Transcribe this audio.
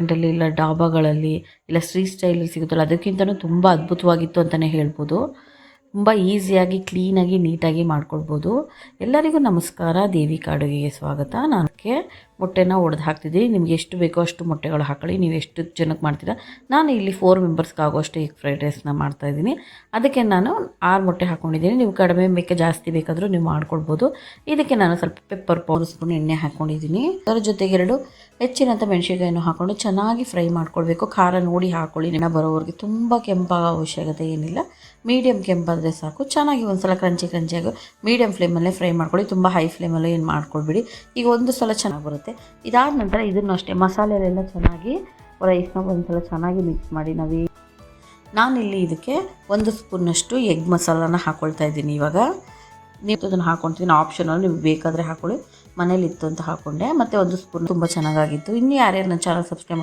ರೆಸ್ಟೋರೆಂಟಲ್ಲಿ ಇಲ್ಲ ಡಾಬಾಗಳಲ್ಲಿ ಇಲ್ಲ ಸ್ಟ್ರೀಟ್ ಸ್ಟೈಲಲ್ಲಿ ಸಿಗುತ್ತಲ್ಲ ಅದಕ್ಕಿಂತಲೂ ತುಂಬ ಅದ್ಭುತವಾಗಿತ್ತು ಅಂತಲೇ ಹೇಳ್ಬೋದು. ತುಂಬ ಈಸಿಯಾಗಿ ಕ್ಲೀನಾಗಿ ನೀಟಾಗಿ ಮಾಡ್ಕೊಳ್ಬೋದು. ಎಲ್ಲರಿಗೂ ನಮಸ್ಕಾರ, ದೇವಿಕಾ ಅಡುಗೆಗೆ ಸ್ವಾಗತ. ನಾನಕ್ಕೆ ಮೊಟ್ಟೆನ ಒಡೆದು ಹಾಕ್ತಿದ್ದೀನಿ. ನಿಮ್ಗೆ ಎಷ್ಟು ಬೇಕೋ ಅಷ್ಟು ಮೊಟ್ಟೆಗಳು ಹಾಕೊಳ್ಳಿ. ನೀವು ಎಷ್ಟು ಜನಕ್ಕೆ ಮಾಡ್ತೀರಾ. ನಾನು ಇಲ್ಲಿ 4 ಮೆಂಬರ್ಸ್ಗೆ ಆಗೋಷ್ಟು ಎಗ್ ಫ್ರೈಡ್ ರೈಸ್ನ ಮಾಡ್ತಾಯಿದ್ದೀನಿ. ಅದಕ್ಕೆ ನಾನು 6 ಮೊಟ್ಟೆ ಹಾಕ್ಕೊಂಡಿದ್ದೀನಿ. ನೀವು ಕಡಿಮೆ ಬೇಕು ಜಾಸ್ತಿ ಬೇಕಾದರೂ ನೀವು ಮಾಡ್ಕೊಳ್ಬೋದು. ಇದಕ್ಕೆ ನಾನು ಸ್ವಲ್ಪ ಪೆಪ್ಪರ್ ಪೌಡರ್ ಸ್ಪೂನ್ ಎಣ್ಣೆ ಹಾಕ್ಕೊಂಡಿದ್ದೀನಿ. ಅದರ ಜೊತೆಗೆ 2 ಹೆಚ್ಚಿನಂಥ ಮೆಣಸಿನಕಾಯನ್ನು ಹಾಕ್ಕೊಂಡು ಚೆನ್ನಾಗಿ ಫ್ರೈ ಮಾಡ್ಕೊಳ್ಬೇಕು. ಖಾರ ನೋಡಿ ಹಾಕ್ಕೊಳ್ಳಿ. ನೆನ ಬರೋವರೆಗೆ ತುಂಬ ಕೆಂಪಾಗೋ ಅವಶ್ಯಕತೆ ಏನಿಲ್ಲ, ಮೀಡಿಯಮ್ ಕೆಂಪಾದರೆ ಸಾಕು. ಚೆನ್ನಾಗಿ ಒಂದು ಸಲ ಕ್ರಂಚಿಯಾಗಿ ಮೀಡಿಯಮ್ ಫ್ಲೇಮಲ್ಲೇ ಫ್ರೈ ಮಾಡ್ಕೊಳ್ಳಿ. ತುಂಬ ಹೈ ಫ್ಲೇಮಲ್ಲೇ ಏನು ಮಾಡ್ಕೊಳ್ಬೇಡಿ. ಈಗ ಒಂದು ಸಲ ಚೆನ್ನಾಗಿ ಬರುತ್ತೆ. ಇದಾದ ನಂತರ ಇದನ್ನು ಅಷ್ಟೇ ಮಸಾಲೆಯಲ್ಲೆಲ್ಲ ಚೆನ್ನಾಗಿ ರೈಸ್ನ ಒಂದು ಸಲ ಚೆನ್ನಾಗಿ ಮಿಕ್ಸ್ ಮಾಡಿ ನಾನಿಲ್ಲಿ ಇದಕ್ಕೆ 1 ಸ್ಪೂನಷ್ಟು ಎಗ್ ಮಸಾಲಾನ ಹಾಕ್ಕೊಳ್ತಾ ಇದ್ದೀನಿ. ಇವಾಗ ನೀವು ಅದನ್ನು ಹಾಕ್ಕೊಳ್ತೀನಿ, ಆಪ್ಷನಲ್, ನೀವು ಬೇಕಾದರೆ ಹಾಕ್ಕೊಳ್ಳಿ. ಮನೇಲಿತ್ತು ಅಂತ ಹಾಕ್ಕೊಂಡೆ. ಮತ್ತು 1 ಸ್ಪೂನ್ ತುಂಬ ಚೆನ್ನಾಗಾಗಿತ್ತು. ಇನ್ನು ಯಾರ್ಯಾರು ನನ್ನ ಚಾನಲ್ ಸಬ್ಸ್ಕ್ರೈಬ್